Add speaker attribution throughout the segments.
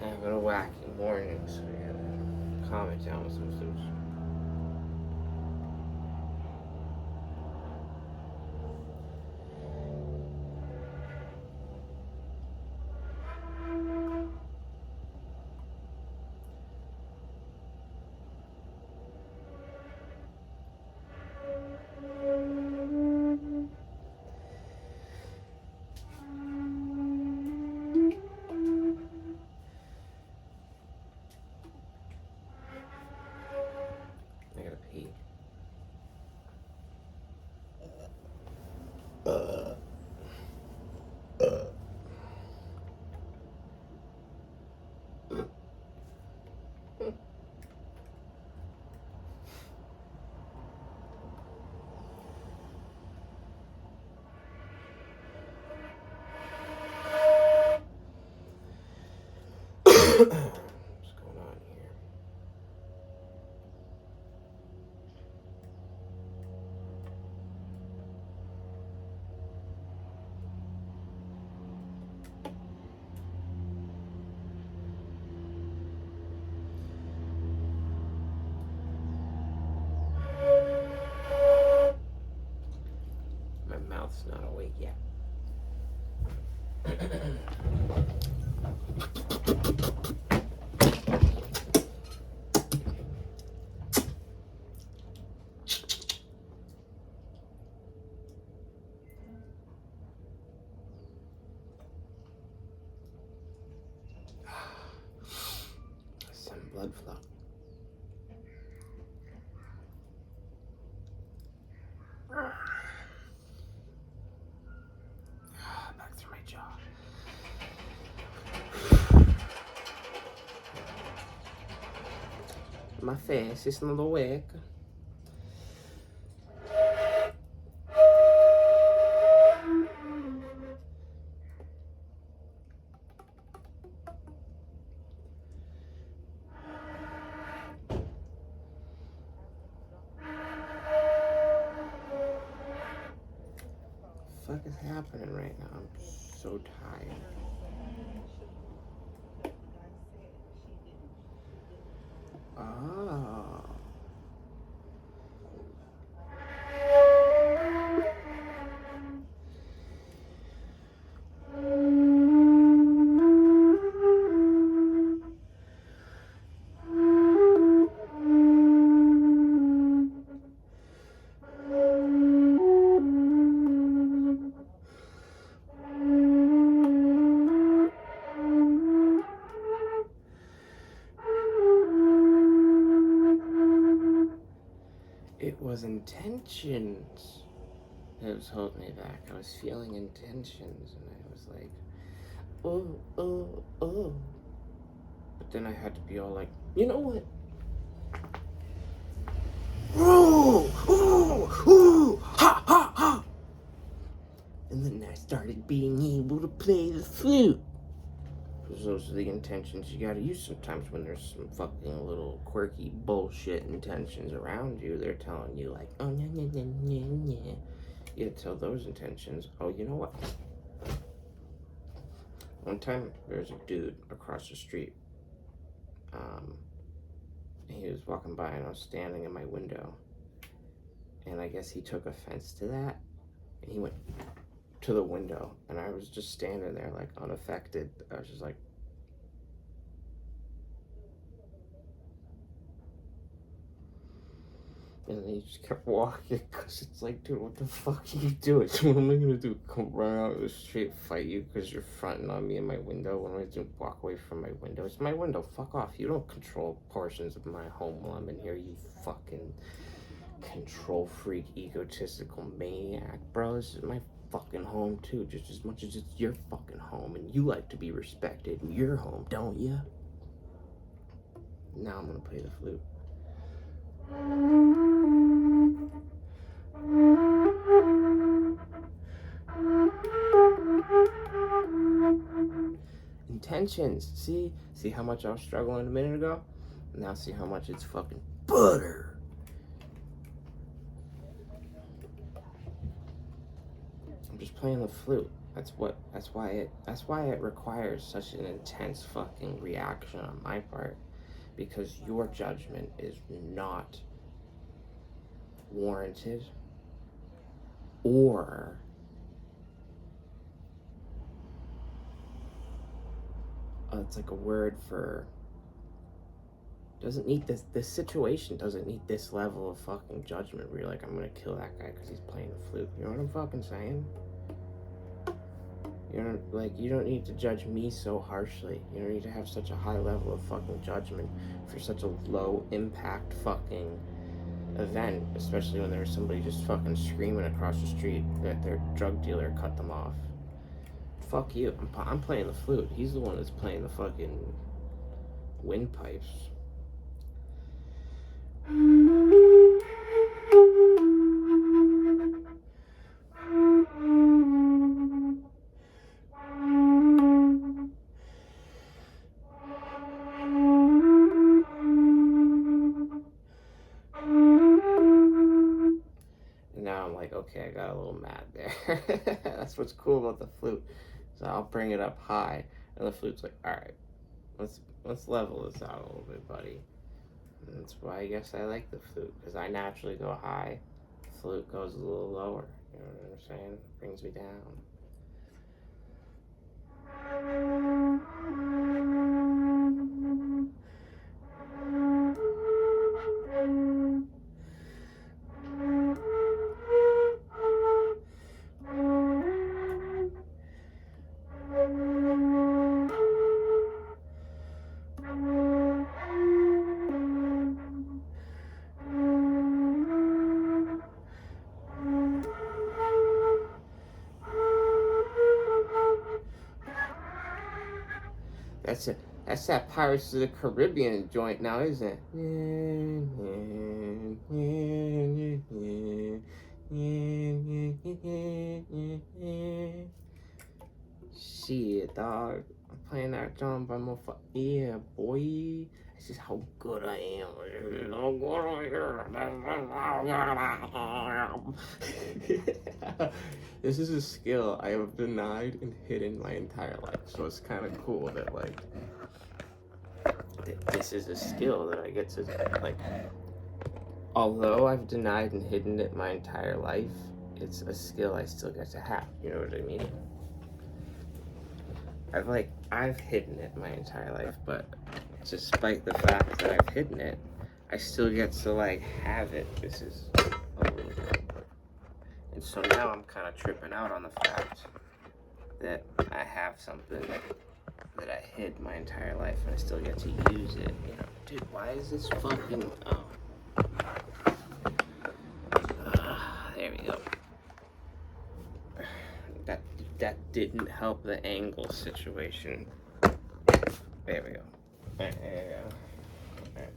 Speaker 1: Having a wacky morning, so I gotta calm it down with some flutes. I gotta pee. What's going on here? My mouth's not awake yet. Some blood flow. Back through my jaw. My face is not awake. What the fuck is happening right now? I'm so tired. Oh. It was intentions that was holding me back. I was feeling intentions, and I was like, oh, oh, oh. But then I had to be all like, you know what? Oh, oh, oh, ha, ha, ha. And then I started being able to play the flute. Because those are the intentions you gotta use sometimes when there's some fucking little quirky bullshit intentions around you. They're telling you like, oh, yeah, yeah, yeah, yeah, yeah. You gotta tell those intentions, oh, you know what? One time, there was a dude across the street. He was walking by and I was standing in my window. And I guess he took offense to that. And he went to the window. And I was just standing there like unaffected. I was just like, and then he just kept walking because it's like, dude, what the fuck are you doing? What am I gonna do? Come run out the street, fight you because you're fronting on me in my window? What am I gonna do? Walk away from my window? It's my window. Fuck off. You don't control portions of my home while I'm in here, you fucking control freak, egotistical maniac, bro. This is my fucking home too, just as much as it's your fucking home, and you like to be respected in your home, don't you? Now I'm gonna play the flute. Intentions. See how much I was struggling a minute ago? Now see how much it's fucking butter. I'm just playing the flute. That's why it requires such an intense fucking reaction on my part, because your judgment is not warranted, or it's like a word for, doesn't need this situation doesn't need this level of fucking judgment where you're like, I'm gonna kill that guy because he's playing the flute. You know what I'm fucking saying? You don't need to judge me so harshly. You don't need to have such a high level of fucking judgment for such a low impact fucking event, especially when there was somebody just fucking screaming across the street that their drug dealer cut them off. Fuck you. I'm playing the flute. He's the one that's playing the fucking windpipes. Now I'm like, okay, I got a little mad there. That's what's cool about the flute. So I'll bring it up high, and the flute's like, all right, let's level this out a little bit, buddy. And that's why I guess I like the flute, because I naturally go high. The flute goes a little lower. You know what I'm saying? Brings me down. That's it. That's that Pirates of the Caribbean joint now, isn't it? Shit, dog. I'm playing that drum by my yeah, boy. This is how good I am. How good I am. This is a skill I have denied and hidden my entire life. So it's kind of cool that, like, this is a skill that I get to, like, although I've denied and hidden it my entire life, it's a skill I still get to have. You know what I mean? I've hidden it my entire life, but despite the fact that I've hidden it, I still get to, like, have it. This is a little bit. And so now I'm kind of tripping out on the fact that I have something that I hid my entire life and I still get to use it. You know, dude, why is this fucking, there we go. That didn't help the angle situation. There we go. There we go.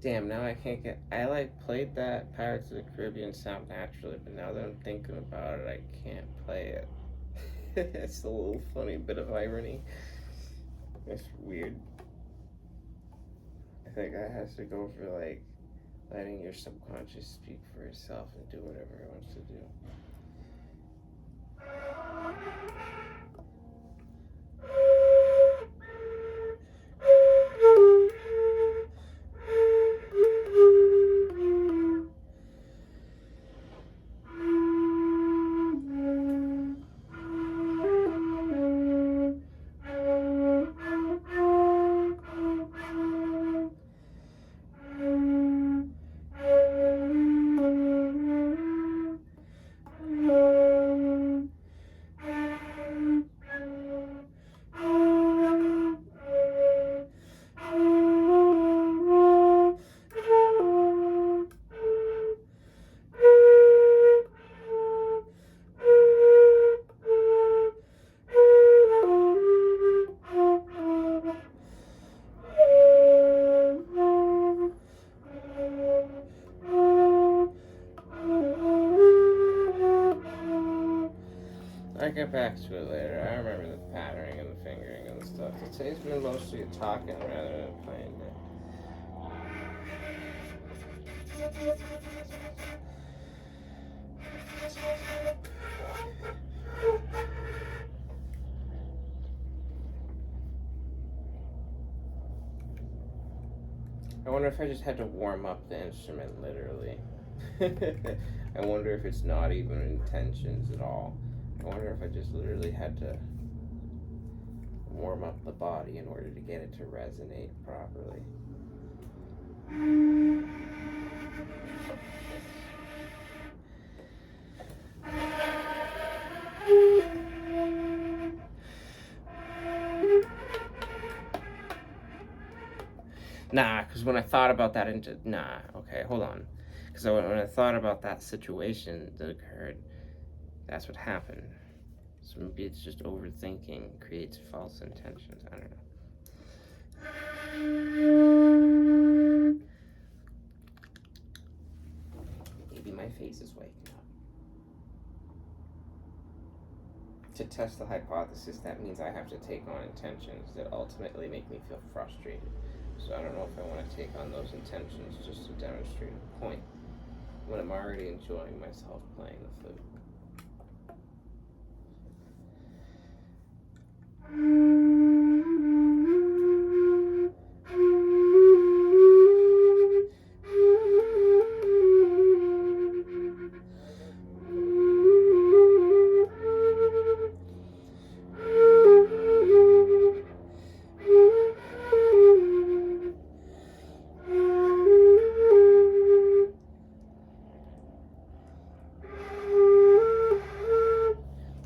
Speaker 1: Damn, now I can't get. I played that Pirates of the Caribbean sound naturally, but now that I'm thinking about it, I can't play it. It's a little funny bit of irony. It's weird. I think I have to go for, like, letting your subconscious speak for itself and do whatever it wants to do. I get back to it later. I remember the patterning and the fingering and the stuff. Today's been mostly talking rather than playing it. I wonder if I just had to warm up the instrument, literally. I wonder if it's not even intentions at all. I wonder if I just literally had to warm up the body in order to get it to resonate properly. Nah, because when I thought about that, okay, hold on. Because when I thought about that situation that occurred, that's what happened. So maybe it's just overthinking creates false intentions. I don't know. Maybe my face is waking up. To test the hypothesis, that means I have to take on intentions that ultimately make me feel frustrated. So I don't know if I want to take on those intentions just to demonstrate a point when I'm already enjoying myself playing the flute.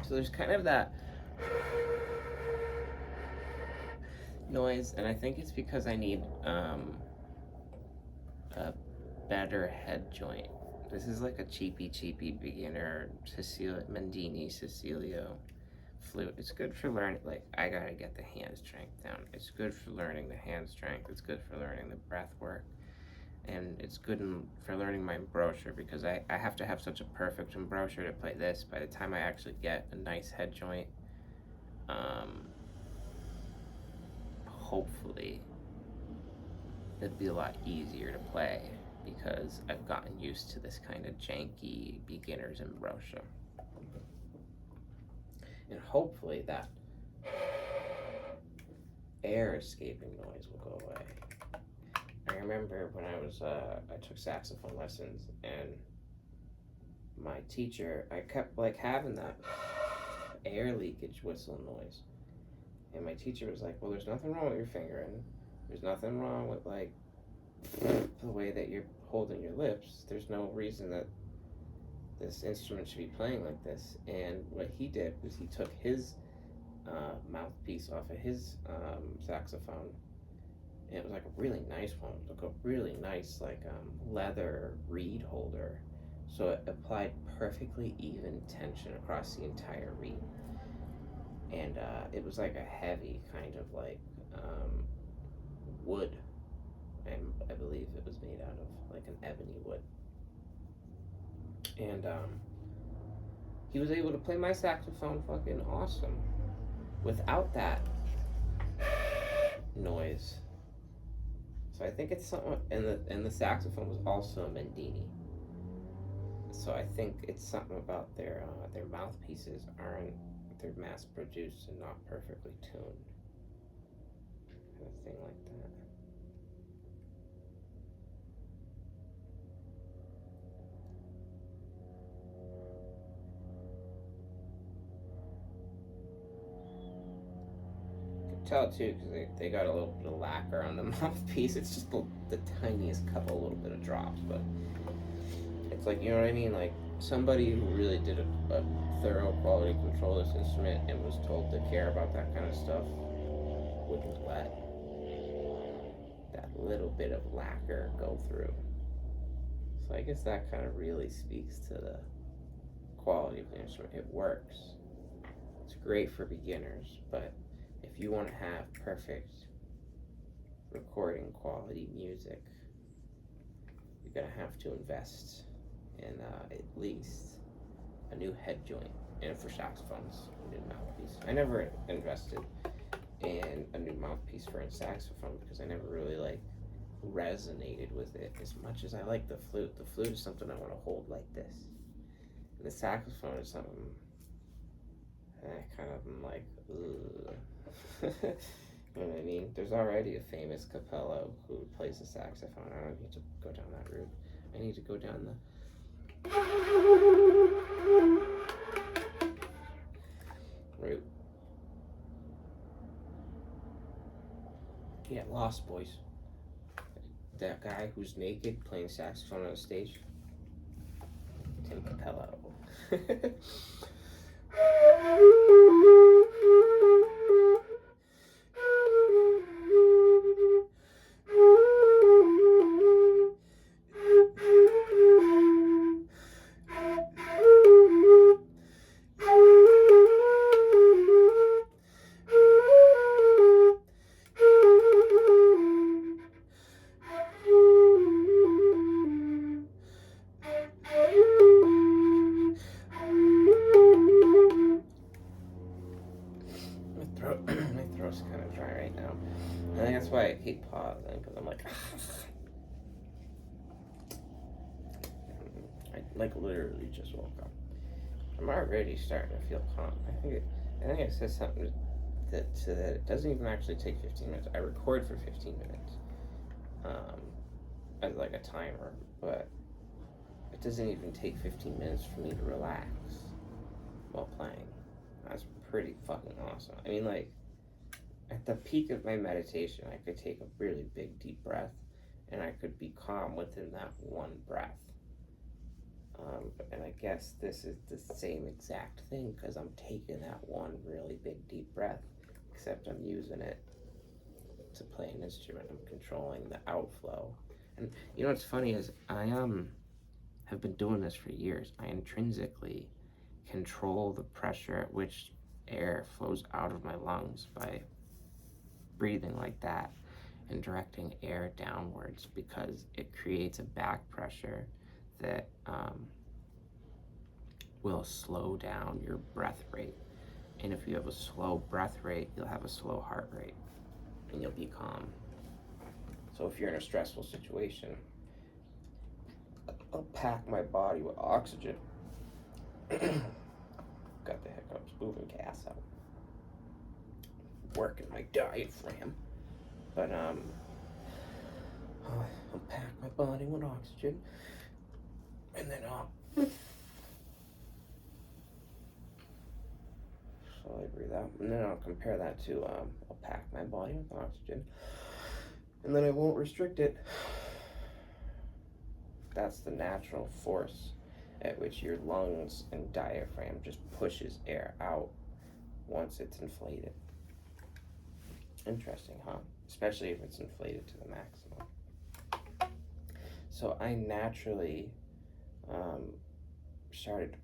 Speaker 1: So there's kind of that noise, and I think it's because I need a better head joint. This is like a cheapy beginner Cecilio flute. It's good for learning, like, I gotta get the hand strength down. It's good for learning the hand strength. It's good for learning the breath work. And it's good for learning my embouchure, because I have to have such a perfect embouchure to play this. By the time I actually get a nice head joint, hopefully it'd be a lot easier to play, because I've gotten used to this kind of janky beginner's embouchure. And hopefully that air escaping noise will go away. I remember when I took saxophone lessons, and my teacher, I kept like having that air leakage whistle noise. And my teacher was like, well, there's nothing wrong with your fingering. There's nothing wrong with like the way that you're holding your lips. There's no reason that this instrument should be playing like this. And what he did was he took his mouthpiece off of his saxophone. And it was like a really nice one, like a really nice like leather reed holder. So it applied perfectly even tension across the entire reed. And it was like a heavy kind of like wood. And I believe it was made out of like an ebony wood. And he was able to play my saxophone fucking awesome without that noise. So I think it's something, and the saxophone was also a Mendini. So I think it's something about their mouthpieces aren't, they're mass produced and not perfectly tuned. Kind of thing like that. Tell too, because they got a little bit of lacquer on the mouthpiece. It's just the tiniest couple, little bit of drops, but it's like, you know what I mean? Like somebody who really did a thorough quality control of this instrument and was told to care about that kind of stuff wouldn't let that little bit of lacquer go through. So I guess that kind of really speaks to the quality of the instrument. It works. It's great for beginners, but if you want to have perfect recording quality music, you're going to have to invest in at least a new head joint. and for saxophones, a new mouthpiece. I never invested in a new mouthpiece for a saxophone because I never really like resonated with it as much as I like the flute. The flute is something I want to hold like this. And the saxophone is something I kind of am like, ugh. You know what I mean? There's already a famous capello who plays the saxophone. I don't need to go down that route. I need to go down the route. Yeah, Lost Boys. That guy who's naked playing saxophone on the stage. Tim Capello. My throat's kind of dry right now. I think that's why I keep pausing, because I'm like, I like literally just woke up. I'm already starting to feel calm. I think it says something that it doesn't even actually take 15 minutes. I record for 15 minutes as like a timer, but it doesn't even take 15 minutes for me to relax while playing. That's pretty fucking awesome. I mean, like, at the peak of my meditation, I could take a really big, deep breath, and I could be calm within that one breath. And I guess this is the same exact thing, because I'm taking that one really big, deep breath, except I'm using it to play an instrument. I'm controlling the outflow. And you know what's funny is I have been doing this for years. I intrinsically control the pressure at which air flows out of my lungs by breathing like that and directing air downwards, because it creates a back pressure that will slow down your breath rate. And if you have a slow breath rate, you'll have a slow heart rate and you'll be calm. So if you're in a stressful situation, I'll pack my body with oxygen. Got the hiccups, moving gas out, working my diaphragm. But I'll pack my body with oxygen, and then I'll slowly breathe out, and then I'll compare that to I'll pack my body with oxygen, and then I won't restrict it. That's the natural force at which your lungs and diaphragm just pushes air out once it's inflated. Interesting, huh? Especially if it's inflated to the maximum. So I naturally started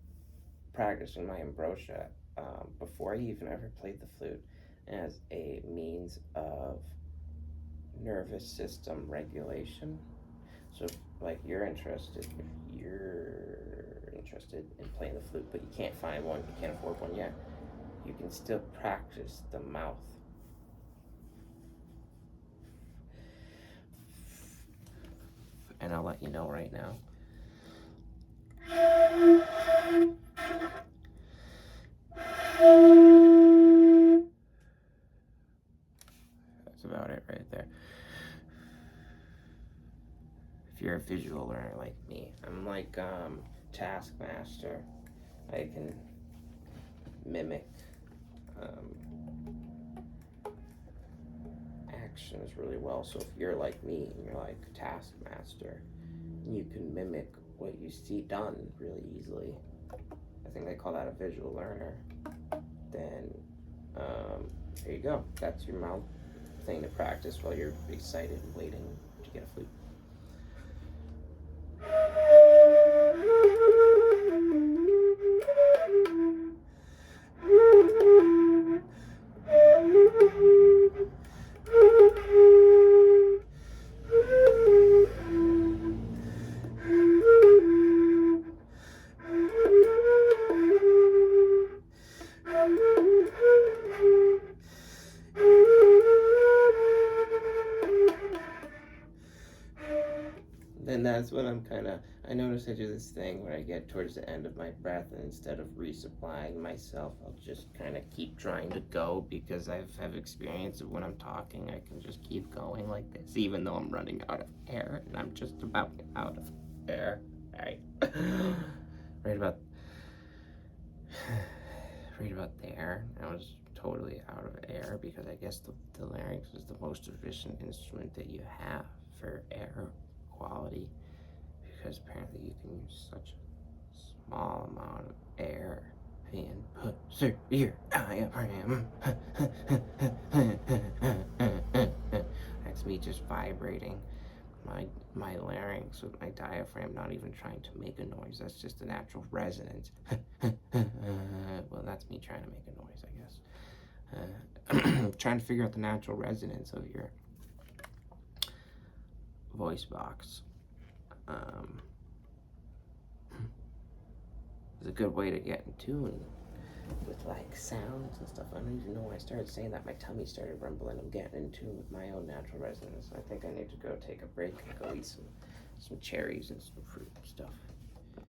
Speaker 1: practicing my ambrosia before I even ever played the flute as a means of nervous system regulation. So if you're interested in playing the flute, but you can't find one, you can't afford one yet, you can still practice the mouth. And I'll let you know right now. That's about it right there. If you're a visual learner like me, I'm like Taskmaster. I can mimic actions really well. So if you're like me and you're like Taskmaster, you can mimic what you see done really easily. I think they call that a visual learner. Then there you go. That's your mouth thing to practice while you're excited and waiting to get a flute. that's what I'm kind of. I notice I do this thing where I get towards the end of my breath, and instead of resupplying myself, I'll just kind of keep trying to go because have experience of when I'm talking, I can just keep going like this, even though I'm running out of air, and I'm just about out of air. Right, right about, right about there. I was totally out of air because I guess the larynx is the most efficient instrument that you have for air quality, because apparently you can use such a small amount of air and persevere. I am. That's me just vibrating my larynx with my diaphragm, not even trying to make a noise. That's just the natural resonance. Well, that's me trying to make a noise, I guess. Trying to figure out the natural resonance of your voice box. It's a good way to get in tune with like sounds and stuff. I don't even know why I started saying that. My tummy started rumbling. I'm getting in tune with my own natural resonance. I think I need to go take a break and go eat some cherries and some fruit and stuff.